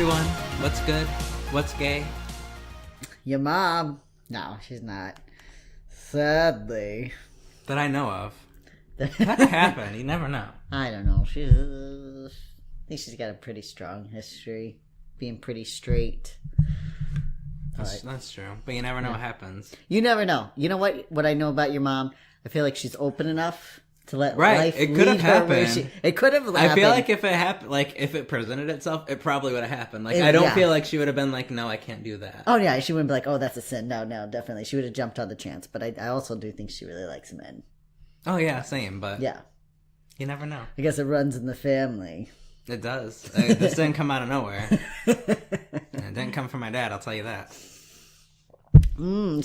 everyone. What's good? What's gay? Your mom? No, she's not. Sadly. That I know of. That could happen. You never know. I don't know. I think she's got a pretty strong history. Being pretty straight. That's true. But you never know what happens. You never know. You know what I know about your mom? I feel like she's open enough to let Right. life It could have lead her where happened. It could have happened. I feel like if it happened, like if it presented itself, it probably would have happened. Like I don't feel like she would have been like, "No, I can't do that." Oh yeah, she wouldn't be like, "Oh, that's a sin." No, definitely. She would have jumped on the chance. But I also do think she really likes men. Oh yeah, same. But Yeah. you never know. I guess it runs in the family. It does. This didn't come out of nowhere. It didn't come from my dad. I'll tell you that.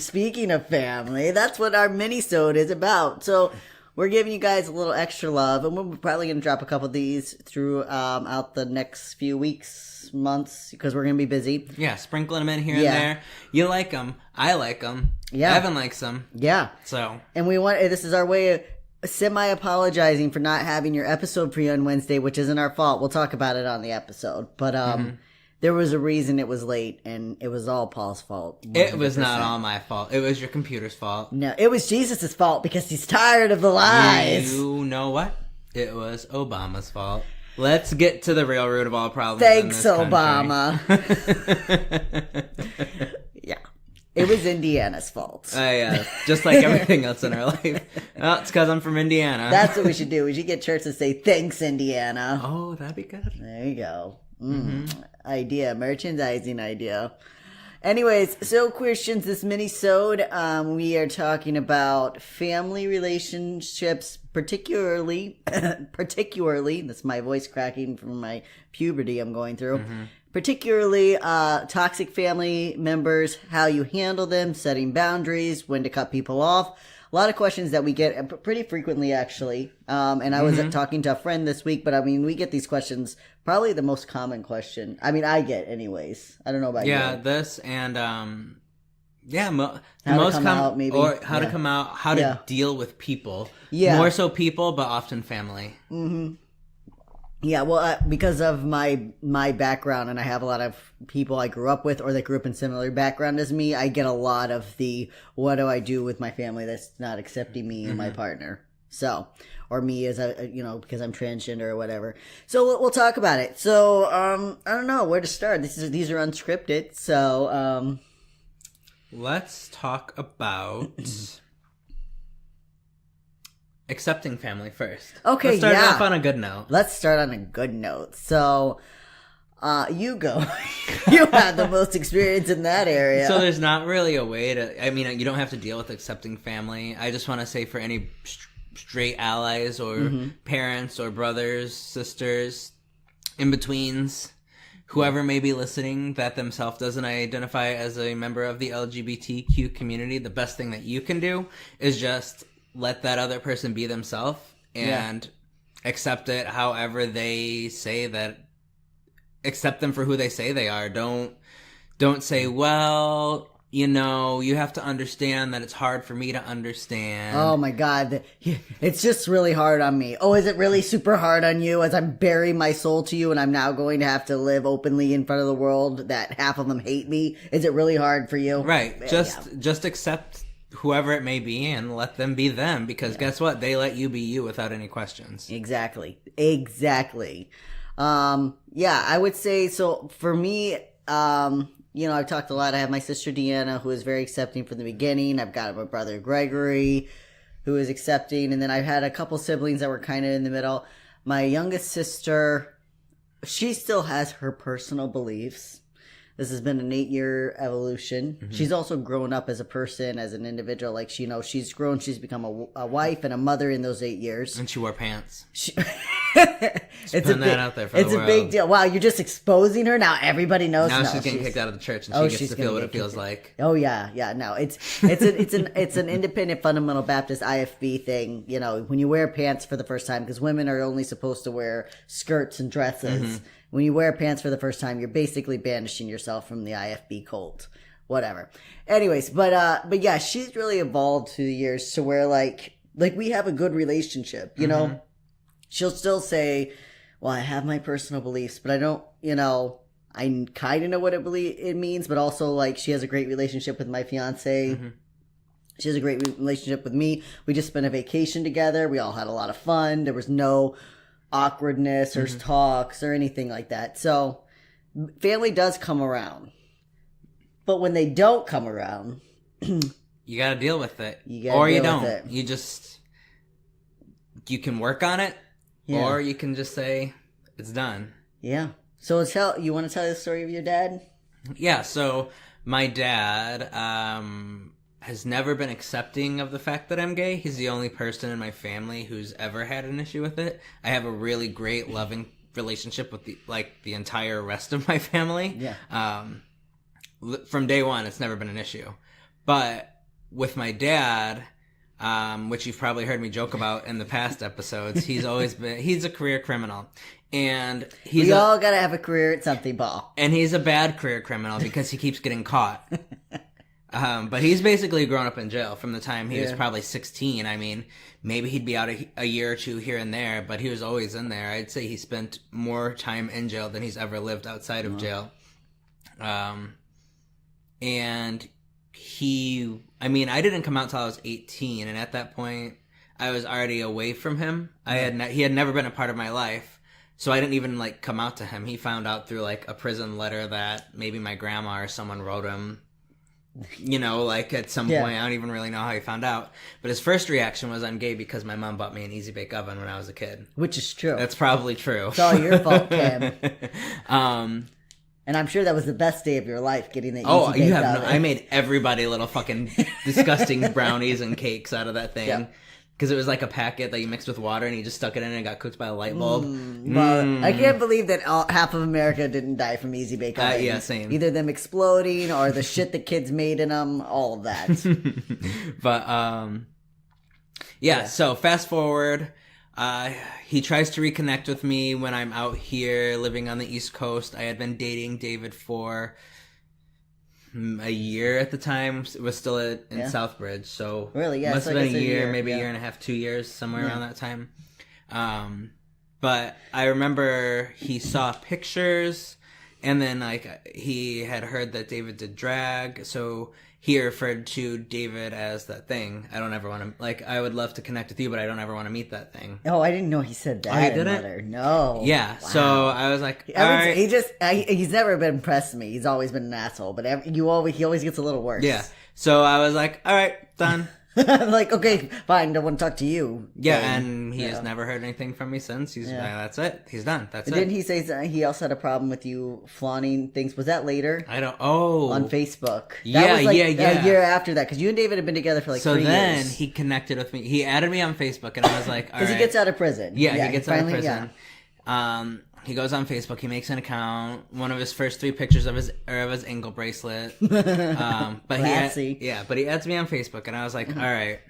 Speaking of family, that's what our mini-sode is about. So we're giving you guys a little extra love, and we're probably going to drop a couple of these throughout the next few weeks, months, because we're going to be busy. Yeah, sprinkling them in here and there. You like them. I like them. Yeah. Evan likes them. Yeah. So. And this is our way of semi-apologizing for not having your episode for you on Wednesday, which isn't our fault. We'll talk about it on the episode. But there was a reason it was late, and it was all Paul's fault. 100%. It was not all my fault. It was your computer's fault. No, it was Jesus' fault because he's tired of the lies. You know what? It was Obama's fault. Let's get to the real root of all problems. Thanks, in this Obama. Yeah. It was Indiana's fault. Just like everything else in our life. Well, it's because I'm from Indiana. That's what we should do. We should get church to say, "Thanks, Indiana." Oh, that'd be good. There you go. Idea. Merchandising idea. Anyways, so questions, this mini-sode, we are talking about family relationships, particularly, that's my voice cracking from my puberty I'm going through, particularly toxic family members, how you handle them, setting boundaries, when to cut people off. A lot of questions that we get pretty frequently, actually. And I was talking to a friend this week, but I mean, we get these questions. Probably the most common question. I mean, I get anyways. I don't know about you. Yeah, this and how to come out, how to deal with people. Yeah. More so people, but often family. Yeah, well, because of my background, and I have a lot of people I grew up with or that grew up in similar background as me, I get a lot of the, what do I do with my family that's not accepting me and my partner? So, or me as because I'm transgender or whatever. So we'll talk about it. So, I don't know where to start. These are unscripted. So, let's talk about accepting family first. Okay, let's start off on a good note. Let's start on a good note. So, you go. You have the most experience in that area. So there's not really a way to, I mean, you don't have to deal with accepting family. I just want to say for any straight allies or parents or brothers, sisters, in-betweens, whoever may be listening that themselves doesn't identify as a member of the LGBTQ community, the best thing that you can do is just let that other person be themselves and accept it however they say that. Accept them for who they say they are. Don't say, well, you have to understand that it's hard for me to understand. Oh my God. It's just really hard on me. Oh, is it really super hard on you as I'm burying my soul to you and I'm now going to have to live openly in front of the world that half of them hate me? Is it really hard for you? Right. Just accept whoever it may be and let them be them, because guess what? They let you be you without any questions. Exactly. I would say, so for me, I've talked a lot. I have my sister Deanna, who is very accepting from the beginning. I've got my brother Gregory, who is accepting. And then I've had a couple siblings that were kind of in the middle. My youngest sister, she still has her personal beliefs. This has been an 8-year evolution. She's also grown up as a person, as an individual. Like, she's grown. She's become a wife and a mother in those 8 years. And she wore pants. It's a big deal. Wow, you're just exposing her now. Everybody knows. Now she's getting kicked out of the church, and she gets to feel what it feels like. Oh yeah. No, it's an independent fundamental Baptist IFB thing. When you wear pants for the first time, because women are only supposed to wear skirts and dresses. When you wear pants for the first time, you're basically banishing yourself from the IFB cult. Whatever. Anyways, but yeah, she's really evolved through the years to where like we have a good relationship. She'll still say, well, I have my personal beliefs, but I don't, I kind of know what it means, but also like she has a great relationship with my fiance. Mm-hmm. She has a great relationship with me. We just spent a vacation together. We all had a lot of fun. There was no awkwardness or talks or anything like that. So family does come around. But when they don't come around, you got to deal with it. Or you don't. You can work on it, or you can just say it's done. Yeah. So you want to tell the story of your dad? Yeah. So my dad has never been accepting of the fact that I'm gay. He's the only person in my family who's ever had an issue with it. I have a really great, loving relationship with the entire rest of my family. Yeah. From day one, it's never been an issue. But with my dad, which you've probably heard me joke about in the past episodes, he's a career criminal. And we all gotta have a career at something, Paul. And he's a bad career criminal because he keeps getting caught. But he's basically grown up in jail from the time he was probably 16. I mean, maybe he'd be out a year or two here and there, but he was always in there. I'd say he spent more time in jail than he's ever lived outside of jail. And I didn't come out until I was 18, and at that point, I was already away from him. He had never been a part of my life, so I didn't even come out to him. He found out through a prison letter that maybe my grandma or someone wrote him. At some point, I don't even really know how he found out. But his first reaction was, I'm gay because my mom bought me an Easy Bake Oven when I was a kid. Which is true. That's probably true. It's all your fault, Kim. And I'm sure that was the best day of your life, getting the Easy Bake Oven. I made everybody little fucking disgusting brownies and cakes out of that thing. Yeah. Because it was like a packet that you mixed with water and you just stuck it in and it got cooked by a light bulb. Well, I can't believe that half of America didn't die from Easy Bake Ovens. Yeah, same. Either them exploding or the shit the kids made in them, all of that. But, so fast forward. He tries to reconnect with me when I'm out here living on the East Coast. I had been dating David for a year at the time. It was still in Southbridge, so really, must have been a year, maybe a year and a half, 2 years, somewhere around that time. But I remember he saw pictures, and then he had heard that David did drag, so he referred to David as that thing. I don't ever want to, I would love to connect with you, but I don't ever want to meet that thing. Oh, I didn't know he said that. Oh, he didn't? No. Yeah, wow. So I was like, all right. He's never been impressed with me. He's always been an asshole, but he always gets a little worse. Yeah. So I was like, all right, done. I'm like, okay, fine, don't want to talk to you. Yeah, and he has never heard anything from me since. That's it. He's done. That's it. Didn't he say he also had a problem with you flaunting things? Was that later? On Facebook. That was a year after that, because you and David had been together for 3 years. So then he connected with me. He added me on Facebook, and I was like, all right. Because he gets out of prison. Yeah, he gets out of prison. Yeah. He goes on Facebook. He makes an account. One of his first 3 pictures of his ankle bracelet. But Classy. He adds me on Facebook, and I was like, all right,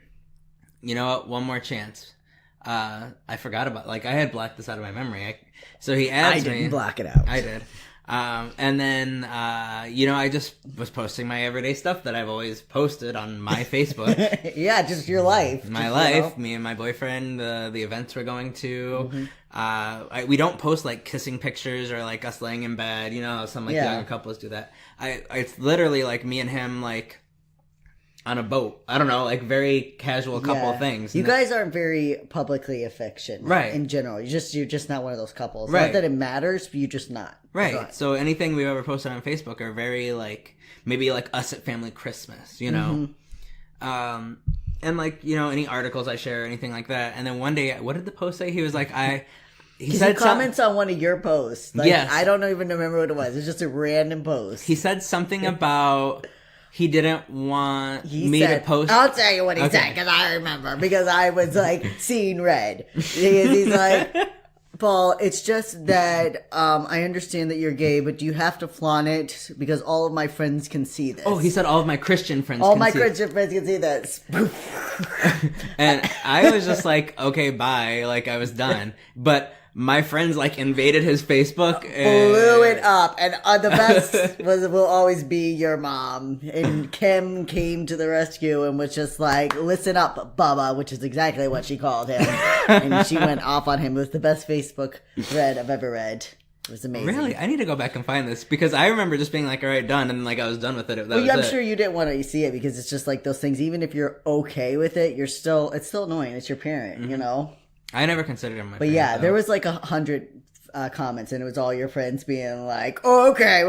you know what? One more chance. I forgot about I had blacked this out of my memory. So he adds me. I didn't block it out. I did. And then, I just was posting my everyday stuff that I've always posted on my Facebook. Yeah, just your life. My life, me and my boyfriend, the events we're going to. We don't post kissing pictures or us laying in bed, some younger couples do that. It's literally me and him on a boat. I don't know, very casual couple things. You guys aren't very publicly affectionate, right? In general, you're just not one of those couples. Right. Not that it matters, but you're just not. Right. So anything we've ever posted on Facebook are very maybe us at family Christmas, And any articles I share or anything like that. And then one day, what did the post say? He was like, he said comments on one of your posts. Yes. I don't even remember what it was. It's just a random post. He said something about he didn't want to post. I'll tell you what he said, because I remember. Because I was seeing red. He's like, Paul, it's just that I understand that you're gay, but do you have to flaunt it? Because all of my friends can see this. Oh, he said all of my Christian friends Christian friends can see this. And I was just like, okay, bye. I was done. But my friends invaded his Facebook. Blew it up. And the best will always be your mom. And Kim came to the rescue and was just like, listen up, Bubba, which is exactly what she called him. And she went off on him. It was the best Facebook thread I've ever read. It was amazing. Really? I need to go back and find this because I remember just being like, all right, done. And like I was done with it. I'm sure you didn't want to see it because it's just like those things. Even if you're okay with it, it's still annoying. It's your parent, you know? I never considered him my But parent, yeah, though. there was like 100 comments and it was all your friends being like, oh, okay.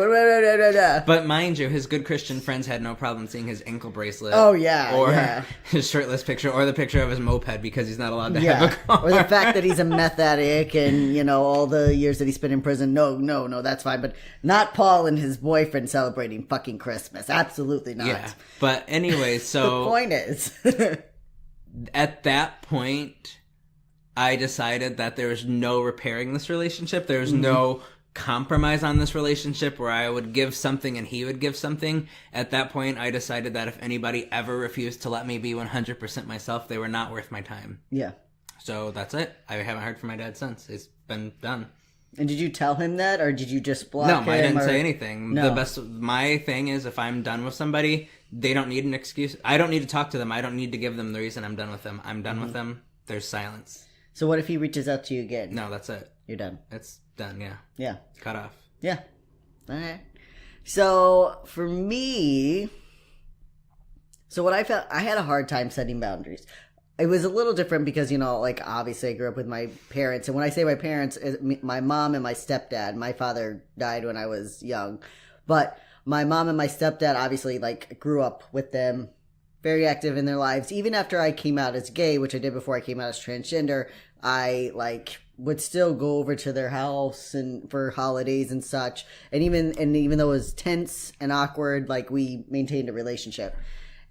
But mind you, his good Christian friends had no problem seeing his ankle bracelet. Oh, yeah. Or yeah. his shirtless picture or the picture of his moped because he's not allowed to have a car. Or the fact that he's a meth addict and, you know, all the years that he spent in prison. No, that's fine. But not Paul and his boyfriend celebrating fucking Christmas. Absolutely not. Yeah. But anyway, so The point is. at that point, I decided that there was no repairing this relationship. There was no compromise on this relationship where I would give something and he would give something. At that point, I decided that if anybody ever refused to let me be 100% myself, they were not worth my time. Yeah. So that's it. I haven't heard from my dad since. It's been done. And did you tell him that, or did you just block him? No, I didn't say anything. No. My thing is if I'm done with somebody, they don't need an excuse. I don't need to talk to them. I don't need to give them the reason I'm done with them. I'm done with them. There's silence. So what if he reaches out to you again? No, that's it. You're done. It's done, yeah. Yeah. Cut off. Yeah. All right. So for me, what I felt, I had a hard time setting boundaries. It was a little different because, you know, like obviously I grew up with my parents. And when I say my parents, my mom and my stepdad. My father died when I was young. But my mom and my stepdad obviously like grew up with them, very active in their lives. Even after I came out as gay, which I did before I came out as transgender, I like would still go over to their house and for holidays and such. And even though it was tense and awkward, like we maintained a relationship.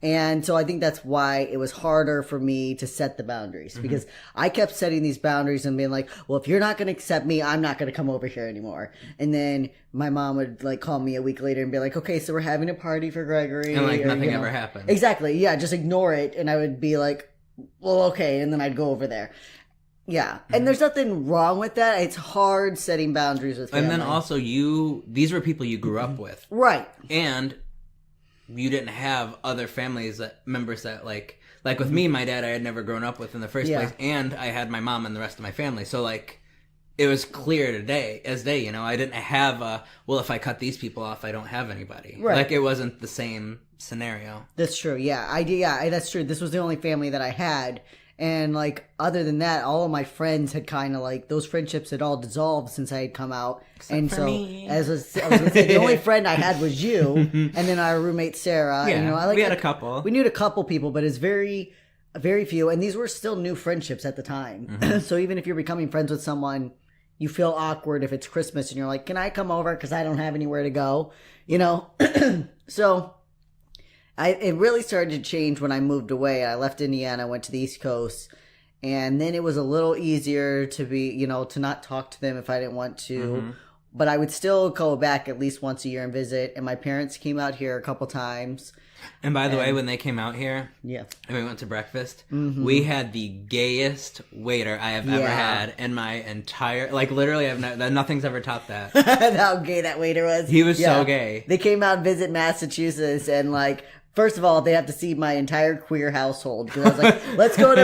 And so I think that's why it was harder for me to set the boundaries because I kept setting these boundaries and being like, well, if you're not going to accept me, I'm not going to come over here anymore. And then my mom would like call me a week later and be like, okay, so we're having a party for Gregory. And like nothing ever happened. Exactly. Yeah. Just ignore it. And I would be like, well, okay. And then I'd go over there. Yeah. And there's nothing wrong with that. It's hard setting boundaries with family. And then also these were people you grew up with. Right. And you didn't have other members that like with me, my dad I had never grown up with in the first place, and I had my mom and the rest of my family. So like it was clear as day, you know, I didn't have if I cut these people off, I don't have anybody. Right. Like it wasn't the same scenario. That's true. Yeah. That's true. This was the only family that I had. And like, other than that, all of my friends had kind of like, those friendships had all dissolved since I had come out. Except for me. I was going to say, the only friend I had was you, and then our roommate Sarah. Yeah, and, you know, we had a couple. We knew a couple people, but it's very, very few. And these were still new friendships at the time. So even if you're becoming friends with someone, you feel awkward if it's Christmas and you're like, can I come over? Because I don't have anywhere to go, you know? So it really started to change when I moved away. I left Indiana, went to the East Coast, and then it was a little easier to be, you know, to not talk to them if I didn't want to. But I would still go back at least once a year and visit. And my parents came out here a couple times. And by the way, when they came out here, Yeah. and we went to breakfast, we had the gayest waiter I have ever had in my entire, like literally, nothing's ever topped that. How gay that waiter was. He was so gay. They came out and visit Massachusetts, and like, first of all, they have to see my entire queer household. Because I was like, let's go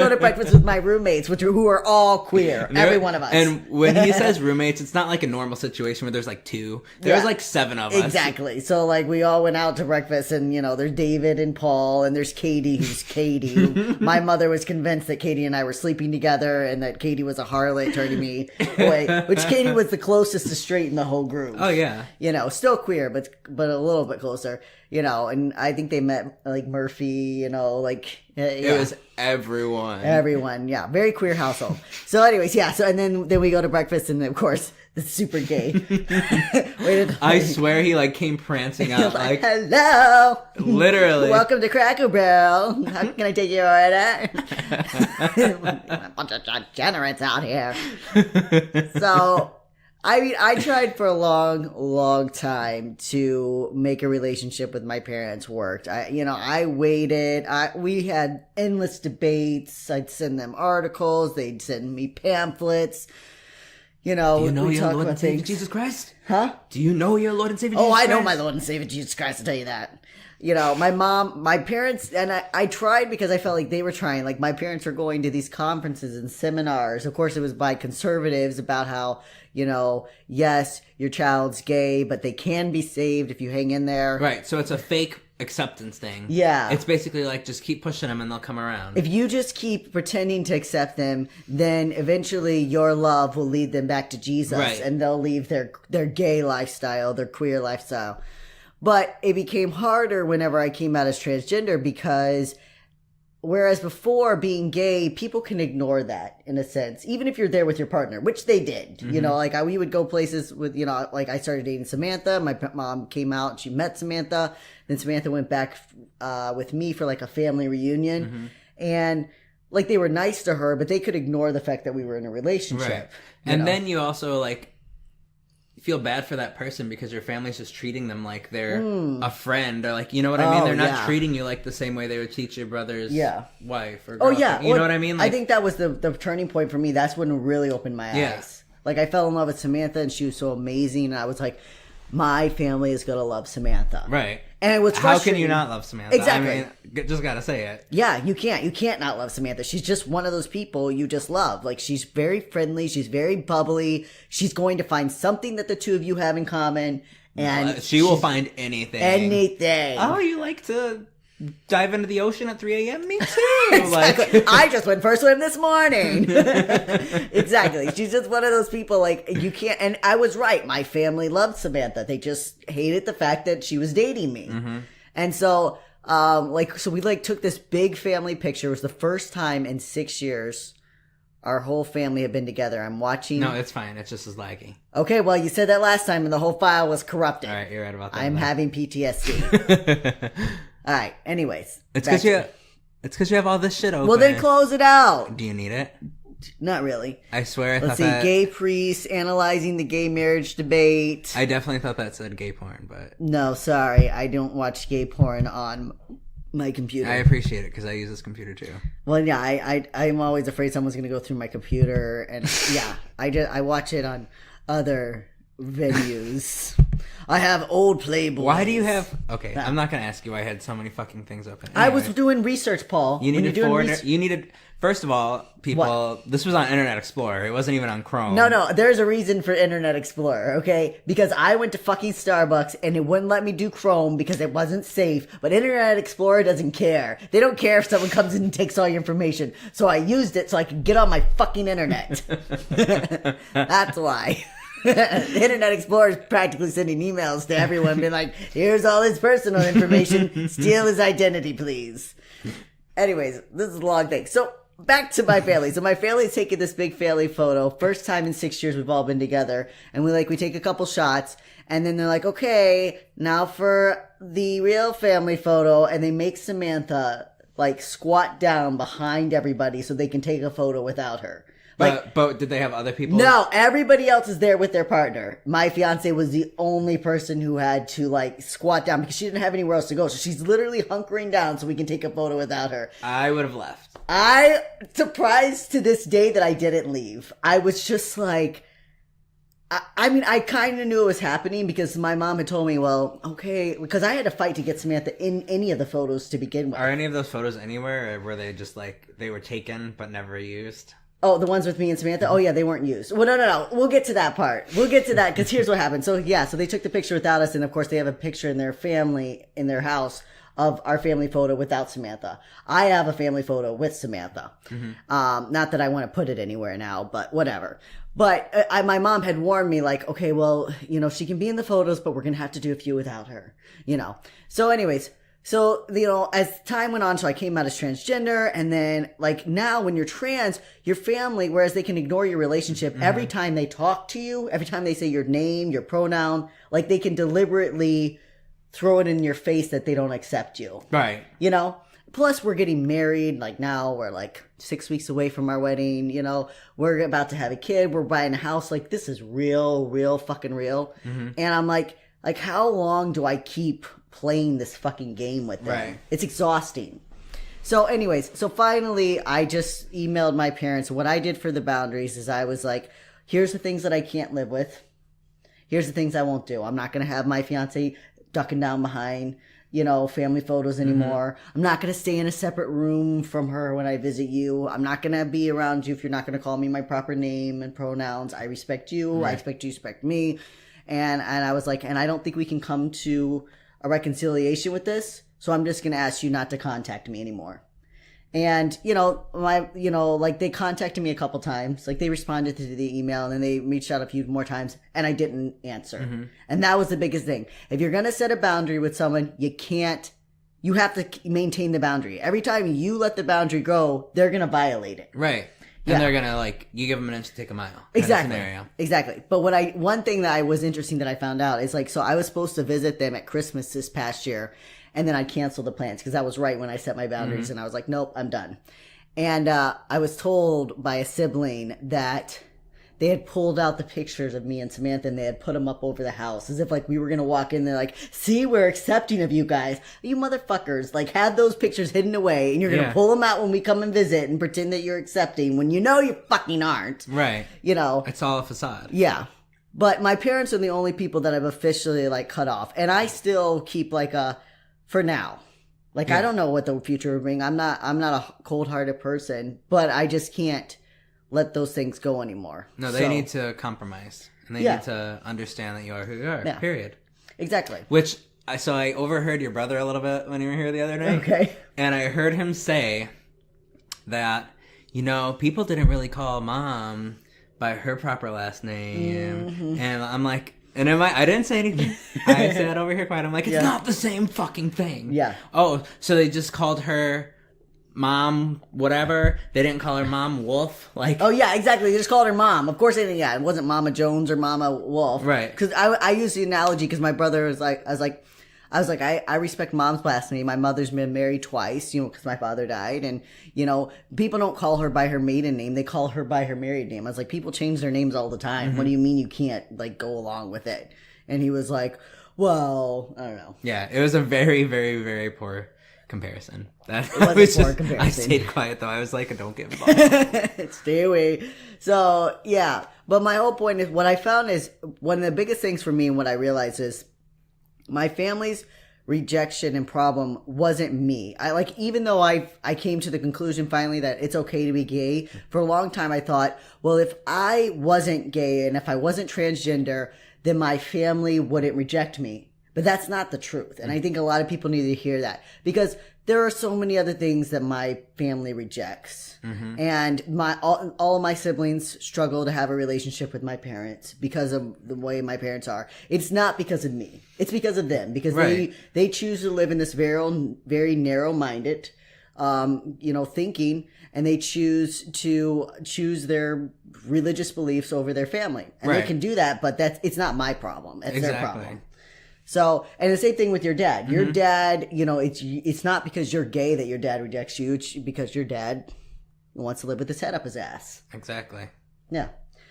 to breakfast with my roommates, who are all queer, every one of us. And when he says roommates, it's not like a normal situation where there's like two. There's like 7 of us. Exactly. So like, we all went out to breakfast, and you know, there's David and Paul, and there's Katie, who's Katie. My mother was convinced that Katie and I were sleeping together, and that Katie was a harlot turning me away. Which Katie was the closest to straight in the whole group. Oh yeah. You know, still queer, but a little bit closer. You know, and I think they met like Murphy, you know, like It was everyone. Yeah, very queer household. So anyways, yeah, so and then we go to breakfast, and of course it's super gay. I swear he like came prancing out like hello, literally, welcome to Cracker Barrel. How can I take your order? A bunch of degenerates out here. So I mean, I tried for a long time to make a relationship with my parents work. I waited. We had endless debates. I'd send them articles. They'd send me pamphlets. You know, Do you know we your talk Lord about and Savior things. Jesus Christ? Huh? Do you know your Lord and Savior Jesus Oh, Christ? I know my Lord and Savior Jesus Christ, I'll tell you that. You know, my parents, and I tried because I felt like they were trying. Like, my parents were going to these conferences and seminars. Of course, it was by conservatives about how, you know, yes, your child's gay, but they can be saved if you hang in there. Right, so it's a fake acceptance thing. Yeah. It's basically like, just keep pushing them and they'll come around. If you just keep pretending to accept them, then eventually your love will lead them back to Jesus, Right. and they'll leave their gay lifestyle, their queer lifestyle. But it became harder whenever I came out as transgender, because whereas before, being gay, people can ignore that in a sense, even if you're there with your partner, which they did. You know, like we would go places with, you know, like I started dating Samantha. My mom came out and she met Samantha. Then Samantha went back with me for like a family reunion. And like they were nice to her, but they could ignore the fact that we were in a relationship. Right. And then you also like feel bad for that person because your family's just treating them like they're a friend, or like, you know what I mean? Oh, They're not yeah. treating you like the same way they would treat your brother's wife or Oh girlfriend. yeah, You know what I mean? Like, I think that was the turning point for me. That's when it really opened my Yeah. eyes. Like I fell in love with Samantha, and she was so amazing. And I was like, my family is gonna love Samantha, right. And it was How frustrating. can you not love Samantha? Exactly. I mean, just gotta say it. Yeah, you can't. You can't not love Samantha. She's just one of those people you just love. Like, she's very friendly. She's very bubbly. She's going to find something that the two of you have in common, and She will find anything. anything. Oh, you like to dive into the ocean at 3 a.m.? Me too. Like, I just went for a swim this morning. Exactly. She's just one of those people, like, you can't. And I was right. My family loved Samantha. They just hated the fact that she was dating me. And so, so we like took this big family picture. It was the first time in 6 years our whole family had been together. I'm watching. no, it's fine. It's just as laggy. Okay, well, you said that last time and the whole file was corrupted. All right, you're right about that. I'm having PTSD. All right. Anyways. It's back because you have all this shit open. Well, then close it out. Do you need it? Not really. I swear I Let's thought see. that... Gay priests analyzing the gay marriage debate. I definitely thought that said gay porn, but... No, sorry. I don't watch gay porn on my computer. I appreciate it because I use this computer too. Well, yeah, I'm always afraid someone's going to go through my computer. And yeah, I watch it on other venues. I have old Playboys. Why do you have... Okay, I'm not going to ask you why I had so many fucking things open. I was Anyway, doing research, Paul. You When needed you're doing You needed... First of all, people... What? This was on Internet Explorer. It wasn't even on Chrome. No, there's a reason for Internet Explorer, okay? Because I went to fucking Starbucks and it wouldn't let me do Chrome because it wasn't safe. But Internet Explorer doesn't care. They don't care if someone comes in and takes all your information. So I used it so I could get on my fucking internet. That's why. Internet Explorer is practically sending emails to everyone being like, here's all his personal information. Steal his identity, please. Anyways, this is a long thing. So back to my family. So my family's taking this big family photo. First time in 6 years we've all been together. And we take a couple shots. And then they're like, okay, now for the real family photo. And they make Samantha like squat down behind everybody so they can take a photo without her. Like, But did they have other people? no, everybody else is there with their partner. My fiance was the only person who had to like squat down because she didn't have anywhere else to go. So she's literally hunkering down so we can take a photo without her. I would have left. I surprised to this day that I didn't leave. I was just like, I mean, I kind of knew it was happening because my mom had told me, well, okay, because I had to fight to get Samantha in any of the photos to begin with. Are any of those photos anywhere, or were they just like, they were taken but never used? Oh, the ones with me and Samantha? Oh, yeah, they weren't used. Well, no. We'll get to that part. We'll get to that because here's what happened. So, yeah, so they took the picture without us. And, of course, they have a picture in their family, in their house, of our family photo without Samantha. I have a family photo with Samantha. Not that I want to put it anywhere now, but whatever. But my mom had warned me, like, okay, well, you know, she can be in the photos, but we're going to have to do a few without her, you know. So, anyways... So, you know, as time went on, so I came out as transgender, and then, like, now when you're trans, your family, whereas they can ignore your relationship, every time they talk to you, every time they say your name, your pronoun, like, they can deliberately throw it in your face that they don't accept you. Right. You know? Plus, we're getting married, like, now we're, like, 6 weeks away from our wedding, you know? We're about to have a kid, we're buying a house, like, this is real fucking real. And I'm like, how long do I keep playing this fucking game with them? Right. It's exhausting. So anyways, so finally I just emailed my parents. What I did for the boundaries is I was like, here's the things that I can't live with. Here's the things I won't do. I'm not going to have my fiance ducking down behind, family photos anymore. I'm not going to stay in a separate room from her when I visit you. I'm not going to be around you if you're not going to call me my proper name and pronouns. I respect you. Right. I expect you to respect me. And I was like, and I don't think we can come to a reconciliation with this. So I'm just going to ask you not to contact me anymore. And, they contacted me a couple times. Like, they responded to the email, and then they reached out a few more times, and I didn't answer. Mm-hmm. And that was the biggest thing. If you're going to set a boundary with someone, you have to maintain the boundary. Every time you let the boundary go, they're going to violate it. Right. And they're going to, you give them an inch to take a mile. Exactly. Scenario. Exactly. But one thing that I was interesting that I found out is, so I was supposed to visit them at Christmas this past year. And then I canceled the plans because that was right when I set my boundaries. And I was like, nope, I'm done. And I was told by a sibling that they had pulled out the pictures of me and Samantha and they had put them up over the house as if we were going to walk in there see, we're accepting of you guys. You motherfuckers, had those pictures hidden away and you're going to pull them out when we come and visit and pretend that you're accepting when you know you fucking aren't. Right. It's all a facade. Yeah. But my parents are the only people that I've officially cut off. And I still keep for now. I don't know what the future will bring. I'm not a cold-hearted person, but I just can't let those things go anymore. No, they need to compromise. And they need to understand that you are who you are, period. Exactly. So I overheard your brother a little bit when you were here the other night. Okay. And I heard him say that, people didn't really call mom by her proper last name. Mm-hmm. And I'm like... And I didn't say anything. I said over here quiet. I'm like, it's not the same fucking thing. Yeah. Oh, so they just called her Mom whatever. They didn't call her Mom Wolf. Oh, yeah, exactly. They just called her Mom. Of course, it wasn't Mama Jones or Mama Wolf. Right. Because I use the analogy because my brother was I respect Mom's last name. My mother's been married twice, because my father died. And, people don't call her by her maiden name. They call her by her married name. I was like, people change their names all the time. Mm-hmm. What do you mean you can't, go along with it? And he was like, well, I don't know. Yeah, it was a very, very, very poor comparison. It was a poor comparison. I stayed quiet, though. I was like, don't get involved. Stay away. So, yeah. But my whole point is, what I found is, one of the biggest things for me and what I realized is, my family's rejection and problem wasn't me. Even though I came to the conclusion finally that it's okay to be gay, for a long time I thought, well, if I wasn't gay and if I wasn't transgender, then my family wouldn't reject me. But that's not the truth. And I think a lot of people need to hear that because there are so many other things that my family rejects. Mm-hmm. And all of my siblings struggle to have a relationship with my parents because of the way my parents are. It's not because of me. It's because of them. Because they choose to live in this very, very narrow-minded, thinking, and they choose their religious beliefs over their family. And they can do that, but it's not my problem. It's their problem. So, and the same thing with your dad. Your dad, it's not because you're gay that your dad rejects you. It's because your dad wants to live with his head up his ass. Exactly. Yeah.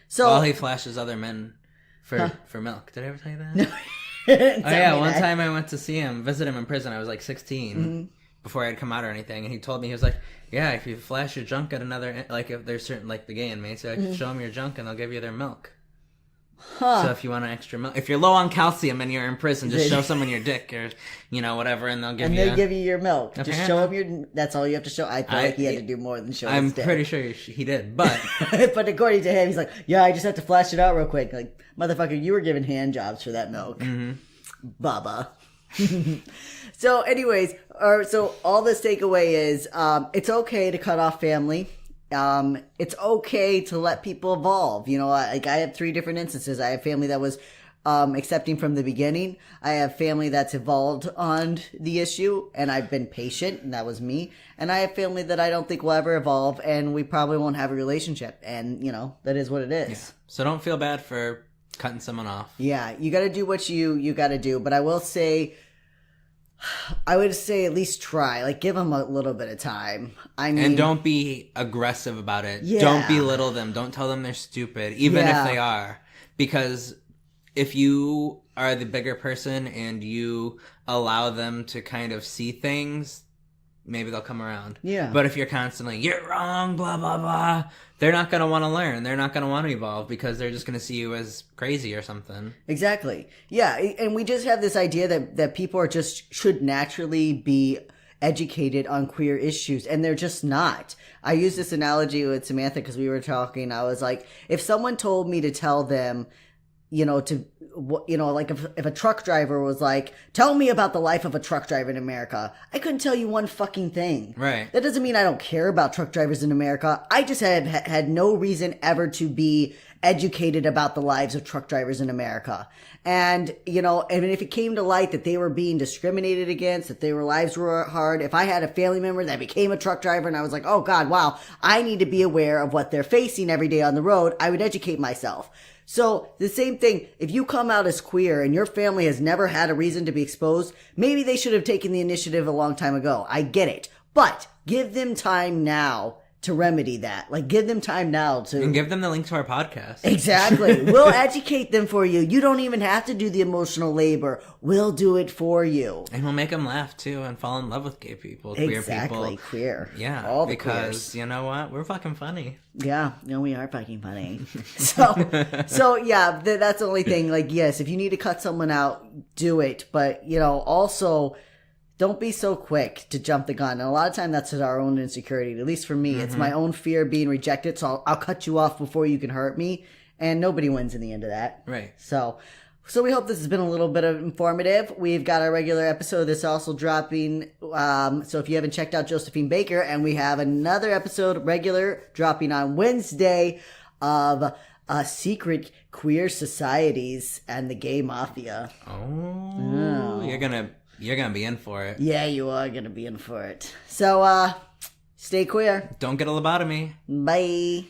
So, while he flashes other men for milk. Did I ever tell you that? No. Oh yeah, one time I went to visit him in prison. I was 16 before I'd come out or anything, and he told me, he was like, yeah, if you flash your junk at another, if there's certain, the gay inmates, show them your junk and they'll give you their milk. Huh. So if you want an extra milk, if you're low on calcium and you're in prison, just show someone your dick or whatever, and they'll give you. And they give you your milk. Apparently. Just show them that's all you have to show. I feel he had to do more than show. I'm pretty sure he did, but but according to him, he's like, yeah, I just have to flash it out real quick. Motherfucker, you were given hand jobs for that milk, Bubba. So, anyways, so all this takeaway is, it's okay to cut off family. It's okay to let people evolve. I have 3 different instances. I have family that was accepting from the beginning. I have family that's evolved on the issue, and I've been patient, and that was me. And I have family that I don't think will ever evolve, and we probably won't have a relationship. And, that is what it is. Yeah. So don't feel bad for cutting someone off. Yeah, you got to do what you got to do. But I would say at least try. Give them a little bit of time. And don't be aggressive about it. Yeah. Don't belittle them. Don't tell them they're stupid, even if they are. Because if you are the bigger person and you allow them to kind of see things maybe they'll come around. Yeah. But if you're constantly, you're wrong, blah, blah, blah, they're not going to want to learn. They're not going to want to evolve because they're just going to see you as crazy or something. Exactly. Yeah. And we just have this idea that people are just should naturally be educated on queer issues, and they're just not. I used this analogy with Samantha because we were talking. I was like, if someone told me to tell them, like if a truck driver was like, tell me about the life of a truck driver in America, I couldn't tell you one fucking thing. Right. That doesn't mean I don't care about truck drivers in America. I just had no reason ever to be educated about the lives of truck drivers in America. And, and if it came to light that they were being discriminated against, that their lives were hard, if I had a family member that became a truck driver and I was like, oh God, wow, I need to be aware of what they're facing every day on the road, I would educate myself. So the same thing, if you come out as queer and your family has never had a reason to be exposed, maybe they should have taken the initiative a long time ago. I get it. But give them time now to remedy that. Like, give them time now to... And give them the link to our podcast. Exactly. We'll educate them for you. You don't even have to do the emotional labor. We'll do it for you. And we'll make them laugh, too, and fall in love with gay people, queer people. Exactly, queer. Yeah, all the because, queers. You know what? We're fucking funny. Yeah, no, we are fucking funny. So yeah, that's the only thing. Like, yes, if you need to cut someone out, do it. But, also... don't be so quick to jump the gun. And a lot of time that's our own insecurity. At least for me, it's my own fear of being rejected. So I'll cut you off before you can hurt me. And nobody wins in the end of that. Right. So we hope this has been a little bit of informative. We've got our regular episode that's also dropping. So if you haven't checked out Josephine Baker, and we have another episode regular dropping on Wednesday of Secret Queer Societies and the Gay Mafia. Oh. You're gonna be in for it. Yeah, you are gonna be in for it. So, stay queer. Don't get a lobotomy. Bye.